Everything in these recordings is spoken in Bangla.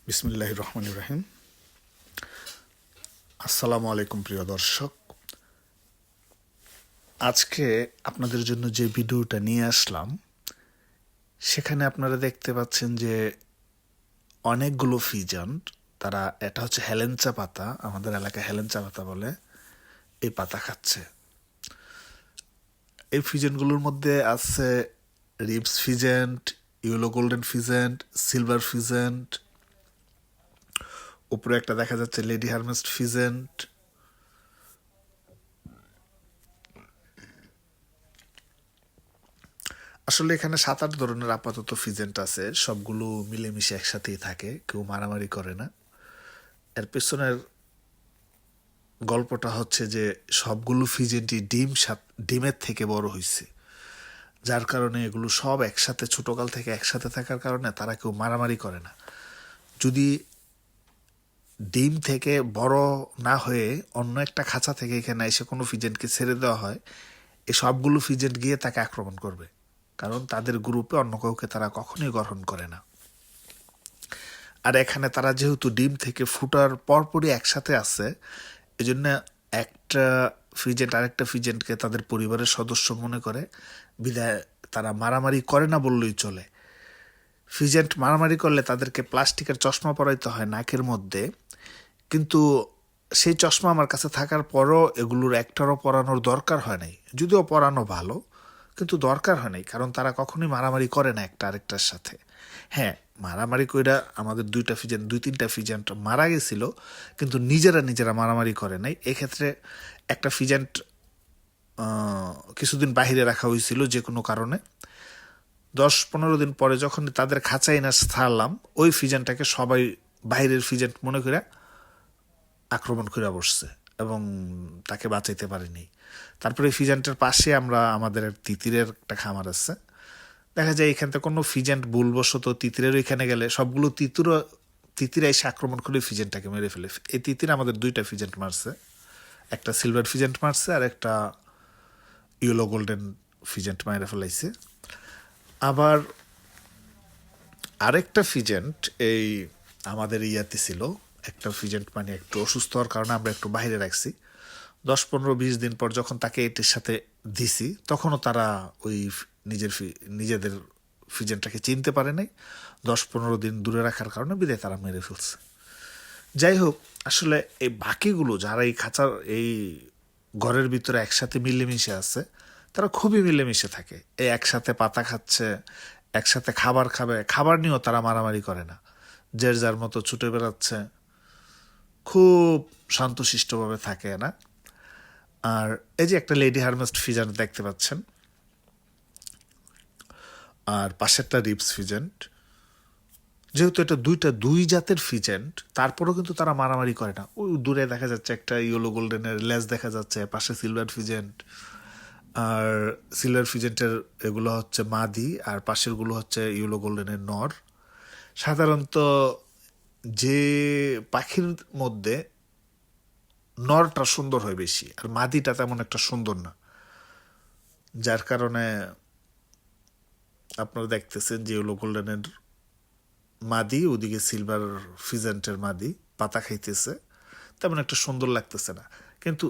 বিসমিল্লাহির রহমানির রহিম। আসসালামু আলাইকুম প্রিয় দর্শক, আজকে আপনাদের জন্য যে ভিডিওটা নিয়ে আসলাম সেখানে আপনারা দেখতে পাচ্ছেন যে অনেকগুলো ফিজেন্ট, তারা এটা হচ্ছে হেলেঞ্চা পাতা, আমাদের এলাকায় হেলেঞ্চা পাতা বলে, এই পাতা খাচ্ছে। এই ফিজেন্টগুলোর মধ্যে আছে ribs pheasant, yellow golden pheasant, silver pheasant, উপরে একটা দেখা যাচ্ছে লেডি হারমেস্ট ফিজেন্ট। আসলে এখানে 7-8 ধরনের আপাতত ফিজেন্ট আছে, সবগুলো মিলেমিশে একসাথেই থাকে, কেউ মারামারি করে না। এর পেছনের গল্পটা হচ্ছে যে সবগুলো ফিজেন্টই ডিমের থেকে বড় হয়েছে, যার কারণে এগুলো সব একসাথে ছোটকাল থেকে একসাথে থাকার কারণে তারা কেউ মারামারি করে না। যদি ডিম থেকে বড় না হয়ে অন্য একটা খাঁচা থেকে এখানে এসে কোনো ফিজেন্টকে ছেড়ে দেওয়া হয়, এই সবগুলো ফিজেন্ট গিয়ে তাকে আক্রমণ করবে, কারণ তাদের গ্রুপে অন্য কাউকে তারা কখনোই গ্রহণ করে না। আর এখানে তারা যেহেতু ডিম থেকে ফুটার পরপরই একসাথে আছে, এই জন্য একটা ফিজেন্ট আরেকটা ফিজেন্টকে তাদের পরিবারের সদস্য মনে করে, বিধায় তারা মারামারি করে না বললেই চলে। ফিজেন্ট মারামারি করলে তাদেরকে প্লাস্টিকের চশমা পরাইতে হয় নাকের মধ্যে, কিন্তু সেই চশমা আমার কাছে থাকার পরও এগুলোর একটারও পরানোর দরকার হয় নাই, যদিও পরানো ভালো, কিন্তু দরকার হয় নাই, কারণ তারা কখনোই মারামারি করে না একটা আরেকটার সাথে। হ্যাঁ, মারামারি কইরা আমাদের 2-3টা ফিজেন্ট মারা গেছিল, কিন্তু নিজেরা মারামারি করে নাই। এক্ষেত্রে একটা ফিজেন্ট কিছুদিন বাহিরে রাখা হয়েছিল যে কোনো কারণে। 10-15 দিন পরে যখন তাদের খাঁচায় না ছাড়লাম, ওই ফিজেন্টটাকে সবাই বাইরের ফিজেন্ট মনে করে আক্রমণ করে বসছে এবং তাকে বাঁচাইতে পারেনি। তারপরে ফিজেন্টের পাশে আমাদের তিতিরের একটা খামার আছে, দেখা যায় এখান থেকে কোনো ফিজেন্ট ভুলবশত তিতিরের ওইখানে গেলে সবগুলো তিতিরা এসে আক্রমণ করে ফিজেন্টটাকে মেরে ফেলে। এই তিতির আমাদের 2টা ফিজেন্ট মারছে, একটা সিলভার ফিজেন্ট মারছে আর একটা ইয়েলো গোল্ডেন ফিজেন্ট মেরে ফেলাইছে। আবার আরেকটা ফিজেন্ট এই আমাদের ইয়াতে ছিল, একটা ফিজেন্ট মানে একটু অসুস্থ হওয়ার কারণে আমরা একটু বাইরে রাখছি। 10-15-20 দিন পর যখন তাকে এটির সাথে দিছি, তখনও তারা ওই নিজেদের ফিজেন্টটাকে চিনতে পারে নাই। 10-15 দিন দূরে রাখার কারণে বিদায় তারা মেরে ফেলছে। যাই হোক, আসলে এই বাকিগুলো যারা এই খাঁচার এই ঘরের ভিতরে একসাথে মিলেমিশে আছে, তারা খুবই মিলেমিশে থাকে। এই একসাথে পাতা খাচ্ছে, একসাথে খাবার খাবে, খাবার নিয়েও তারা মারামারি করে না, যে যার মতো ছুটে বেড়াচ্ছে, খুব শান্তশিষ্টভাবে থাকে না। আর এই যে একটা লেডি হারমেস্ট ফিজেন্ট দেখতে পাচ্ছেন, আর পাশেরটা রিবস ফিজেন্ট, যেহেতু এটা দুই জাতের ফিজেন্ট, তারপরেও কিন্তু তারা মারামারি করে না। ওই দূরে দেখা যাচ্ছে একটা ইয়েলো গোল্ডেনের লেজ দেখা যাচ্ছে, পাশে সিলভার ফিজেন্ট। আর সিলভার ফিজেন্টের এগুলো হচ্ছে মাদি, আর পাশেরগুলো হচ্ছে ইয়েলো গোল্ডেনের নর। সাধারণত যে পাখির মধ্যে নরটা সুন্দর হয় বেশি, আর মাদিটা তেমন একটা সুন্দর না, যার কারণে আপনারা দেখতেছেন যে ইয়েলো গোল্ডেনের মাদি, ওদিকে সিলভার ফিজেন্টের মাদি পাতা খাইতেছে, তেমন একটা সুন্দর লাগতেছে না। কিন্তু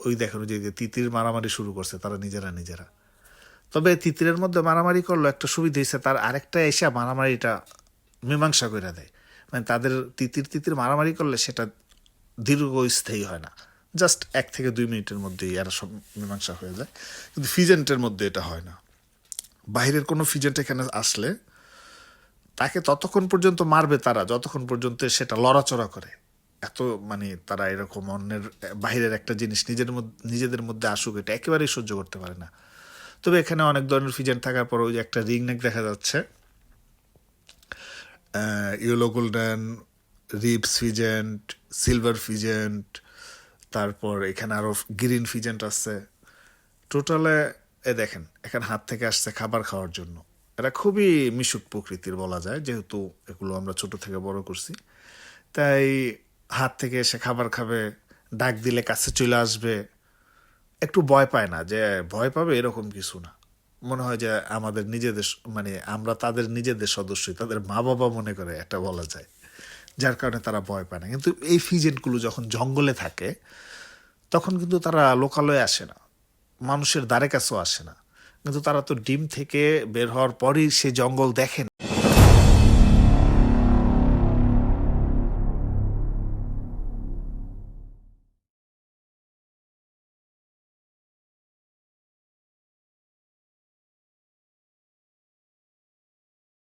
ওই দেখেন যে তিতির মারামারি শুরু করছে তারা নিজেরা। তবে তিতিরের মধ্যে মারামারি করলো একটা সুবিধা হয়েছে, তার আরেকটা এসে মারামারিটা মীমাংসা করে দেয়। মানে তাদের তিতির মারামারি করলে সেটা দীর্ঘস্থায়ী হয় না, জাস্ট 1 থেকে 2 মিনিটের মধ্যেই এরা সব মীমাংসা হয়ে যায়। কিন্তু ফিজেন্টের মধ্যে এটা হয় না। বাইরের কোনো ফিজেন্ট এখানে আসলে তাকে ততক্ষণ পর্যন্ত মারবে তারা যতক্ষণ পর্যন্ত সেটা লড়াচড়া করে। এত মানে তারা এরকম অন্যের বাহিরের একটা জিনিস নিজেদের মধ্যে আসুক, এটা একেবারেই সহ্য করতে পারে না। তবে এখানে অনেক ধরনের ফিজেন্ট থাকার পর ওই যে একটা রিং নেক দেখা যাচ্ছে, yellow golden, ribs pheasant, silver pheasant, তারপর এখানে আরও গ্রিন ফিজেন্ট আছে। টোটালে দেখেন এখানে হাত থেকে আসছে খাবার খাওয়ার জন্য। এরা খুবই মিশুক প্রকৃতির বলা যায়, যেহেতু এগুলো আমরা ছোট থেকে বড় করছি, তাই হাত থেকে এসে খাবার খাবে, ডাক দিলে কাছে চলে আসবে, একটু ভয় পায় না, যে ভয় পাবে এরকম কিছু না, মনে হয় যে আমাদের নিজেদের মানে আমরা তাদের নিজেদের সদস্যই, তাদের মা বাবা মনে করে একটা বলা যায়, যার কারণে তারা ভয় পায় না। কিন্তু এই ফিজেন্টগুলো যখন জঙ্গলে থাকে তখন কিন্তু তারা লোকালয়ে আসে না, মানুষের দ্বারে কাছেও আসে না, কিন্তু তারা তো ডিম থেকে বের হওয়ার পরই সে জঙ্গল দেখে